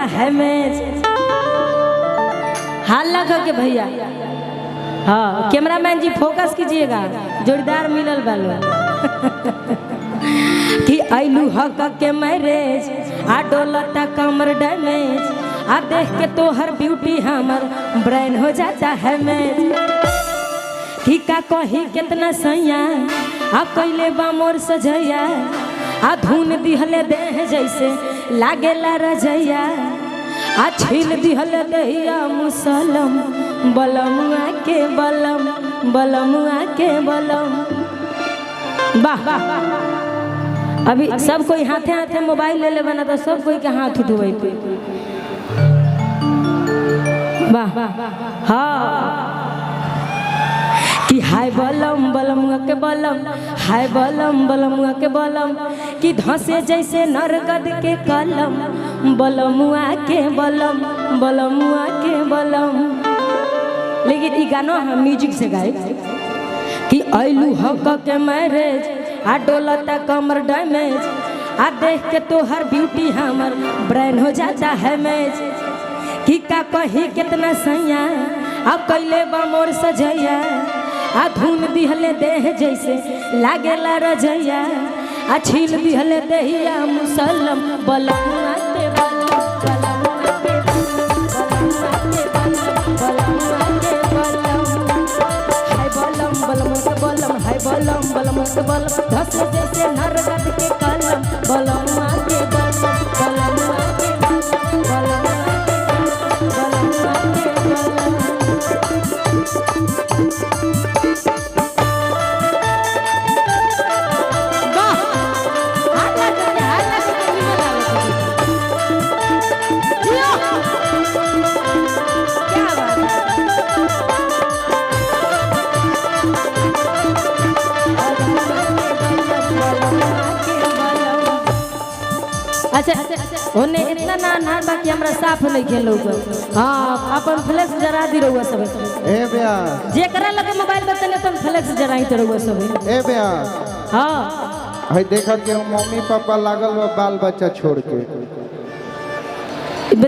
है मैच। हाल लगा के भैया, हाँ कैमरामैन जी फोकस कीजिएगा, जोड़ीदार मिलल बालो कि आइलू हक के मैरेज आ डोलता कमर डैमेज, आ देख के तो हर ब्यूटी हमर ब्रेन हो जाता है मैच। कि का कही कितना सैया आ कैले बा मोर सजैया, आ धुन दिहले देह जैसे लागेला रजैया, आ छील दिहले दहिया मुसलम बलमुआ के बलम, बलमुआ के बलम। वाह वाह, अभी सब कोई हाथे हाथे मोबाइल ले ले बना तो सब कोई के हाथ उठवे पे। वाह हाँ कि हाय बलम बलमुआ के बलम, हाय बलम बलमुआ के बलम, कि धसे जैसे नरगद के कलम, बलमुआ के बलम, बलमुआ के बलम। लेकिन ये गाना हम म्यूजिक से गाए कि आइलू हक के मैरेज आ डोलता कमर डैमेज, आ देख के तो हर ब्यूटी हमर ब्रेन हो जाता है मैच। कि का कही कितना सैया आ कैले बा मोर सजैया, आ धुन दिहले देह जैसे लागेला रजैया, आ छील दिहले दहिया मुसलम बलमुआ के बलम, बलमुआ के बलम, बलमुआ के बलम, हाय बलम बलमुआ के बलम, धस जैसे नरगद के कलम, बलमुआ के बलम, बलमुआ के बलम, बलमुआ के बलम। अच्छा ओने इतना ना ना बाकी हमरा साफ नहीं खेलो। हां अपन फ्लेक्स जरा दी रहुआ सब ए बेया जे करा लगे मोबाइल बतने तुम फ्लेक्स जराई तो रहुआ सब ए बेया। हां हई देखा के मम्मी पापा लागल बा बाल बच्चा छोड़ के,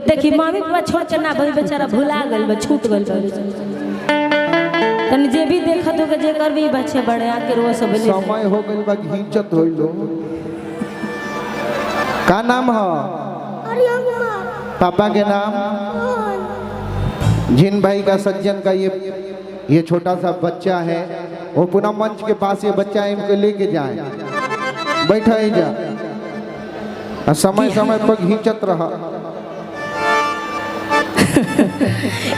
देखी मम्मी पापा छोड़ के ना भाई बेचारा भुला गइल बा, छूट गइल बा। तनी जे भी देखत हो के जे कर भी बच्चे बड़े आके रो सब ले समय हो गइल बा घिंचत होइलो। का नाम है? पापा के नाम? जिन भाई का सज्जन का ये छोटा सा बच्चा है, वो पुनः मंच के पास ये बच्चा इनको लेके जाए, बैठा ही जा, समय समय पर घिंचत रहा।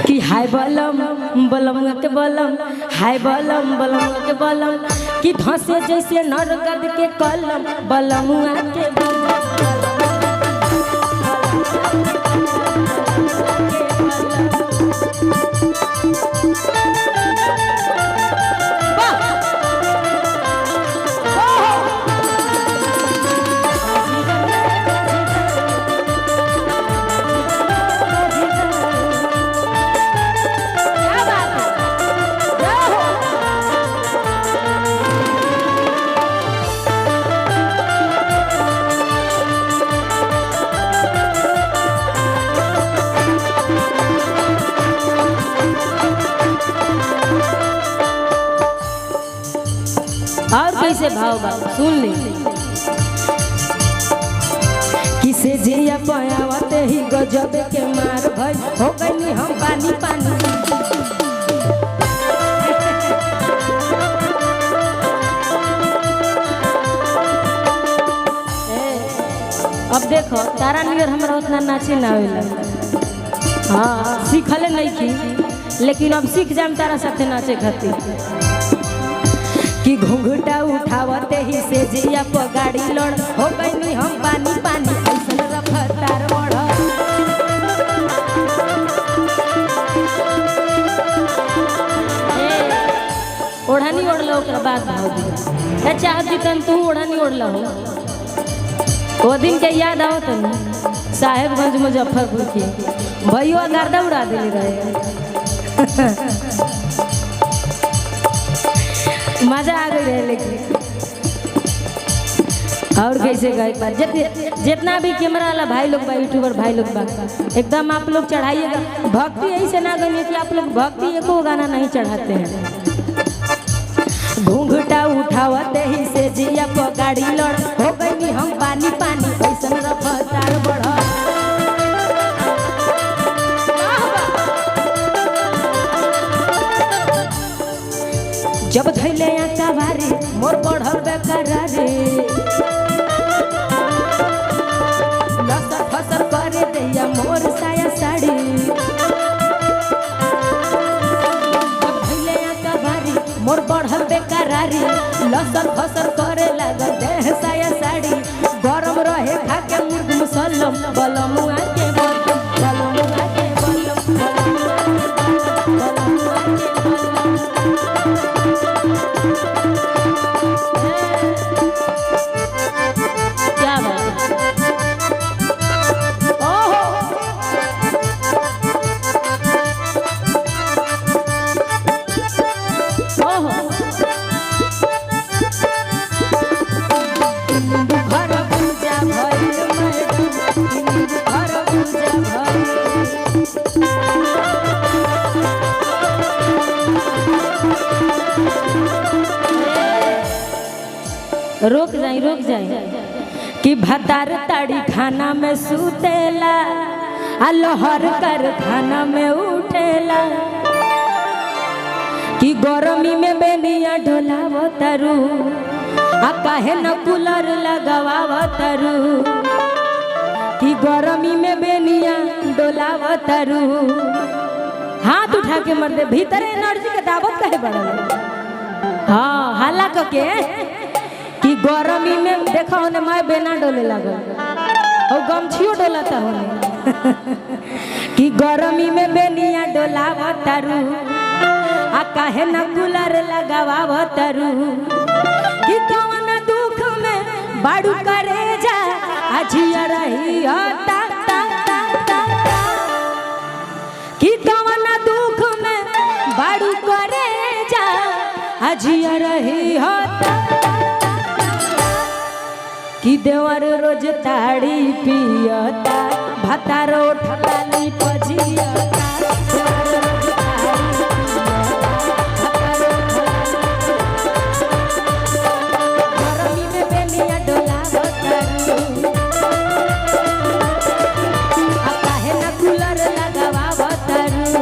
कि हाय बलम बलमुआ के बलम, हाय बलम बलमुआ के बलम, कि धसे जैसे नरगद के कलम, बलमुआ के बलम। और कैसे भाव बा सुन ले, किसे जिया पायावते ही गजब के मार भई हो गई हम पानी पानी। अब देखो तारा नियर हमरा उतना नाचे ना आवेला। हाँ सीखले नहीं की, लेकिन अब सीख जाम तारा साथे नाचे खातिर। कि घुंघटा उठावते ही से जिया पर गाड़ी लड़ हो गई हम पानी पानी, ऐसन रफ्तार बढ़। ओढ़नी ओढ़ल ओकरा बाद भाव दिया चाहत जीतन तू ओढ़नी ओढ़ल हो। वो दिन के याद आओ तनी साहेबगंज मुजफ्फरपुर के भैया गर्दा उड़ा दिले रहे। मजा आ गई रहे। लेकिन और कैसे गाय पर जितना भी कैमरा वाला भाई लोग बा, यूट्यूबर भाई लोग बा, एकदम आप लोग चढ़ाइएगा। भक्ति यही से ना गनिए कि आप लोग भक्ति एको गाना नहीं चढ़ाते हैं। घूंघटा उठावते ही से जिया पगाड़ी लड़ हो गई हम पानी पानी ऐसन रफ्तार बढ़। जब धैले कबारी मोर बढ़ल बेकरारी लसर फसर करे दैया मोर साया साड़ी। जब धैले कबारी मोर बढ़ल बेकरारी लसर फसर करे लगा देह साया साड़ी। गरम रहे खाके मुर्ग मुसलम बलमुआ के बलम बलमुआ के बलम बलमुआ के बलम। क्या बात ओहो ओहो घर पूजा भइल मैडम घर पूजा भइल। रुक जाए कि भतार ताड़ी खाना में सुतेला आ लहर कर खाना में उठेला कि गरमी में बेनिया ढोलावतरू आ काहे न कूलर लगावतरू कि गरमी में बेनिया डोलावतरू। हाथ उठा के मर दे भीतर एनर्जी के दावत काहे बढ़ल। हाँ हाला के कि गरमी में देखा होने मैं बेना डोले लगल और गमछियो डोलता होने कि गरमी में बेनिया डोलावतरू आ काहे न कूलर लगावतरू कि कौन दुख में बाड़ू करे जा अजिया रही ता ता ता ता कि कौन दुख में बाड़ू करे जा अजिया रही ता कि देवर रोज ताड़ी पियता भतारो ठलाली पजियता। गरमी में बेनिया डोलावतरू आ काहे न कूलर लगावतरू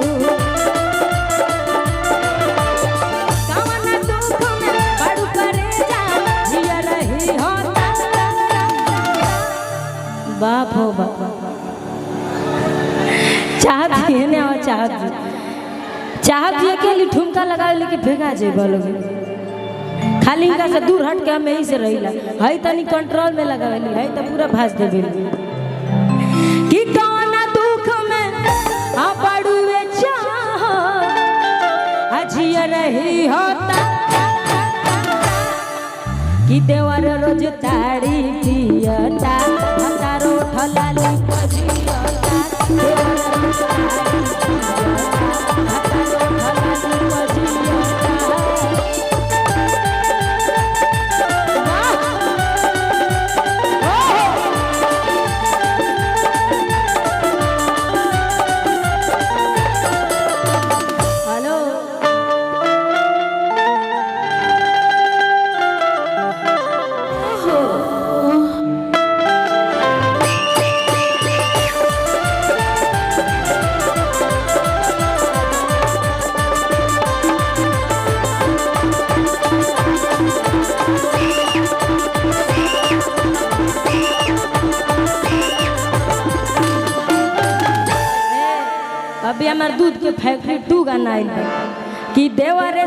कौन दुख में बड़ू करे जा जिया रही हो। बाप हो बाप चाहत है ने और चाहत अकेली ठुमका लगा लेके भेगा जे बोलोगे खाली इनका से दूर हट के हम यही से रहिला हई तनी कंट्रोल में लगावेली हई त पूरा भाज देबे कि कौन दुख में आ पड़ुए चाह अजिया रही होता कि देवर रोज ताड़ी पियता भतारो ठलाली पजियता। देवर रोज ताड़ी पियता भतारो ठलाली पजियता। अभी हमार दूध के फैक्ट्री 2 गाना आइल कि देवरे